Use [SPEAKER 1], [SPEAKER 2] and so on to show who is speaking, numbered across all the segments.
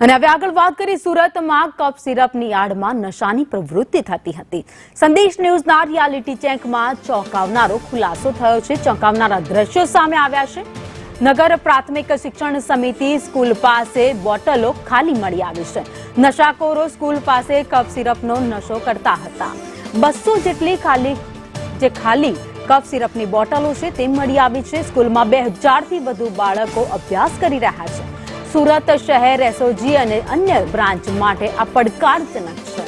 [SPEAKER 1] અને હવે આગળ વાત કરી સુરતમાં કફ સિરપની આડમાં નશાની પ્રવૃત્તિ થતી હતી। સંદેશ ન્યૂઝના રિયાલિટી ચેકમાં ચોંકાવનારો ખુલાસો થયો છે। ચોંકાવનારા દ્રશ્યો સામે આવ્યા છે। નગર પ્રાથમિક શિક્ષણ સમિતિ સ્કૂલ પાસે બોટલો ખાલી મળી આવી છે। નશાખોરો સ્કૂલ પાસે કફ સિરપનો નશો કરતા હતા। 200 જેટલી ખાલી કફ સિરપની બોટલો છે તે મળી આવી છે। સ્કૂલમાં 2000 થી વધુ બાળકો અભ્યાસ કરી રહ્યા છે। સુરત શહેર એસઓજી અને અન્ય બ્રાન્ચ માટે આ પડકારજનક છે।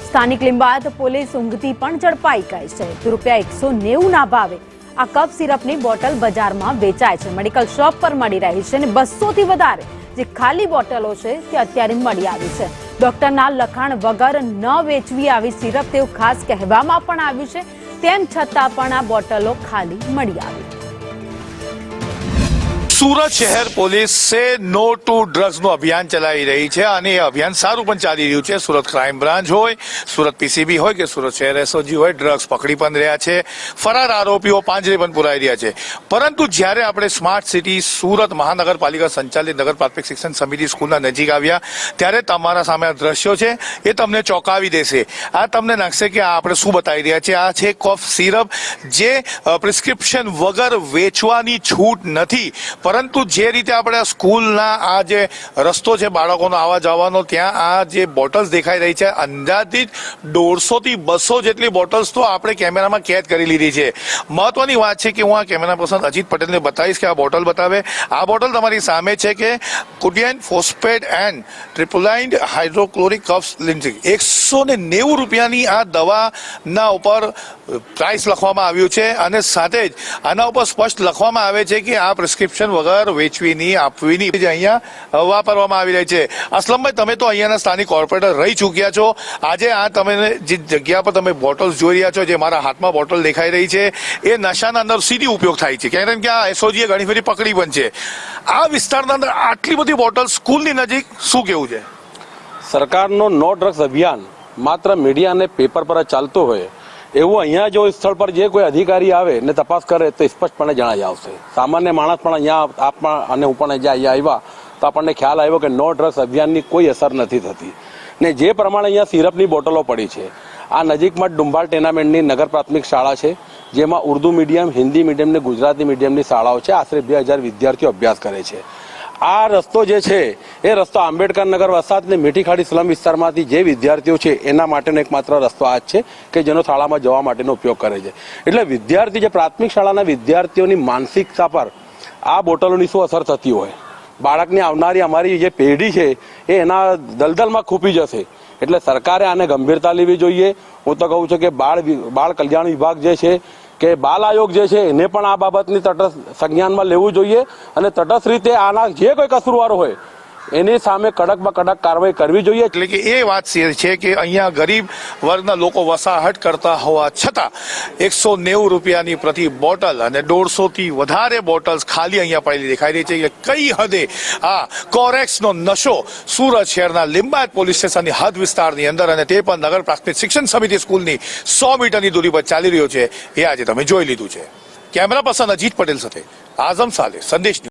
[SPEAKER 1] સ્થાનિક લિંબાયત પોલીસ ઊંઘતી પણ ઝડપાઈ ગઈ છે। રૂપિયા 190 ના ભાવે આ કફ સિરપની બોટલ બજારમાં વેચાય છે। મેડિકલ શોપ પર મળી રહી છે અને 200 થી વધારે જે ખાલી બોટલો છે તે અત્યારે મળી આવી છે। ડોક્ટરના લખાણ વગર ન વેચવી આવી સિરપ તેવું ખાસ કહેવામાં પણ આવ્યું છે। તેમ છતાં પણ આ બોટલો ખાલી મળી આવી।
[SPEAKER 2] સુરત શહેર પોલીસે નો ટુ ડ્રગ્સનું અભિયાન ચલાવી રહી છે અને એ અભિયાન સારું પણ ચાલી રહ્યું છે। સુરત ક્રાઇમ બ્રાન્ચ હોય, સુરત પીસીબી હોય કે સુરત શહેર એસઓજી હોય, ડ્રગ્સ પકડી પણ રહ્યા છે। ફરાર આરોપીઓ પાંજરે પણ પુરાઈ રહ્યા છે। પરંતુ જ્યારે આપણે સ્માર્ટ સિટી સુરત મહાનગરપાલિકા સંચાલિત નગર પ્રાથમિક શિક્ષણ સમિતિ સ્કૂલના નજીક આવ્યા ત્યારે તમારા સામે આ દ્રશ્યો છે એ તમને ચોંકાવી દેશે। આ તમને લાગશે કે આ આપણે શું બતાવી રહ્યા છે। આ છે કફ સિરપ જે પ્રિસ્ક્રિપ્શન વગર વેચવાની છૂટ નથી, પરંતુ જે રીતે આપણે સ્કૂલના આ જે રસ્તો છે બાળકોનો આવવા જવાનો ત્યાં આ જે બોટલ્સ દેખાઈ રહી છે અંદાજિત 150 થી 200 જેટલી બોટલ્સ તો આપણે કેમેરામાં કેદ કરી લીધી છે। મહત્વની વાત છે કે હું આ કેમેરા પર્સન અજીત પટેલને બતાવીશ કે આ બોટલ બતાવે। આ બોટલ તમારી સામે છે કે કોડિયન ફોસ્ફેટ એન્ડ ટ્રિપોલાઇન હાઇડ્રોક્લોરિક કફ લિન્ઝિંગ 190 રૂપિયાની આ દવાના ઉપર પ્રાઇસ લખવામાં આવ્યું છે અને સાથે જ આના ઉપર સ્પષ્ટ લખવામાં આવે છે કે આ પ્રિસ્ક્રિપ્શન વગર વેચવીની આપવીની જે અહીંયા વાપરવામાં આવી રહી છે। અસલમભાઈ, તમે તો અહીંયાના સ્થાનિક કોર્પોરેટર રહી ચૂક્યા છો। આજે આ તમે જે જગ્યા પર તમે બોટલ્સ જોઈ રહ્યા છો, જે મારા હાથમાં બોટલ દેખાઈ રહી છે, એ નશાના અંદર સીધી ઉપયોગ થાય છે, કારણ કે આ એસઓજીએ ઘણી ફરી પકડી પણ છે। આ વિસ્તારના અંદર આટલી બધી બોટલ સ્કૂલની નજીક શું કેવું છે?
[SPEAKER 3] સરકારનો નો ડ્રગ્સ અભિયાન માત્ર મીડિયા અને પેપર પર જ ચાલતો હોય એવું અહીંયા જો સ્થળ પર જે કોઈ અધિકારી આવે ને તપાસ કરે તો સ્પષ્ટપણે જણાઈ આવશે। સામાન્ય માણસ પણ અહીંયા આપમાં અને હું પણ અહીંયા આવ્યા તો આપણને ખ્યાલ આવ્યો કે નો ડ્રગ્સ અભિયાનની કોઈ અસર નથી થતી ને જે પ્રમાણે અહીંયા સિરપની બોટલો પડી છે। આ નજીકમાં ડુંબાલ ટેનામેન્ટની નગર પ્રાથમિક શાળા છે, જેમાં ઉર્દુ મીડિયમ, હિન્દી મીડિયમ ને ગુજરાતી મીડિયમની શાળાઓ છે। આશરે 2000 વિદ્યાર્થીઓ અભ્યાસ કરે છે। આ રસ્તો જે છે એ રસ્તો આંબેડકર નગર વસાહત ને મીઠીખાડી સ્લમ વિસ્તારમાંથી જે વિદ્યાર્થીઓ છે એના માટેનો એકમાત્ર રસ્તો આ જ છે કે જેનો શાળામાં જવા માટેનો ઉપયોગ કરે છે। એટલે વિદ્યાર્થી જે પ્રાથમિક શાળાના વિદ્યાર્થીઓની માનસિકતા પર આ બોટલોની શું અસર થતી હોય, બાળકની આવનારી અમારી જે પેઢી છે એ એના દલદલમાં ખૂપી જશે। એટલે સરકારે આને ગંભીરતા લેવી જોઈએ। હું તો કહું છું કે બાળ કલ્યાણ વિભાગ જે છે કે બાલ આયોગ જે છે એને પણ આ બાબતની તટસ્થ સંજ્ઞાનમાં લેવું જોઈએ અને તટસ્થ રીતે આના જે કોઈ કસૂરવારો હોય એની સામે કડકમાં કડક કાર્યવાહી કરવી જોઈએ।
[SPEAKER 2] એટલે કે એ વાત છે કે અહીંયા ગરીબ વર્ગના લોકો વસાહત કરતા હોવા છતાં 190 રૂપિયાની પ્રતિ બોટલ અને 150 થી વધારે બોટલ્સ ખાલી અહીંયા પડેલી દેખાઈ રહી છે કે કઈ હદે આ કોરેક્સનો નશો સુરત શહેરના લિંબાયત પોલીસ સ્ટેશનની હદ વિસ્તારની અંદર અને તે પણ નગર પ્રાથમિક શિક્ષણ સમિતિ સ્કૂલની 100 મીટરની દૂરી પર ચાલી રહ્યો છે એ આજે તમે જોઈ લીધું છે। કેમેરા પર્સન અજીત પટેલ સાથે આઝમ સાલે, સંદેશ।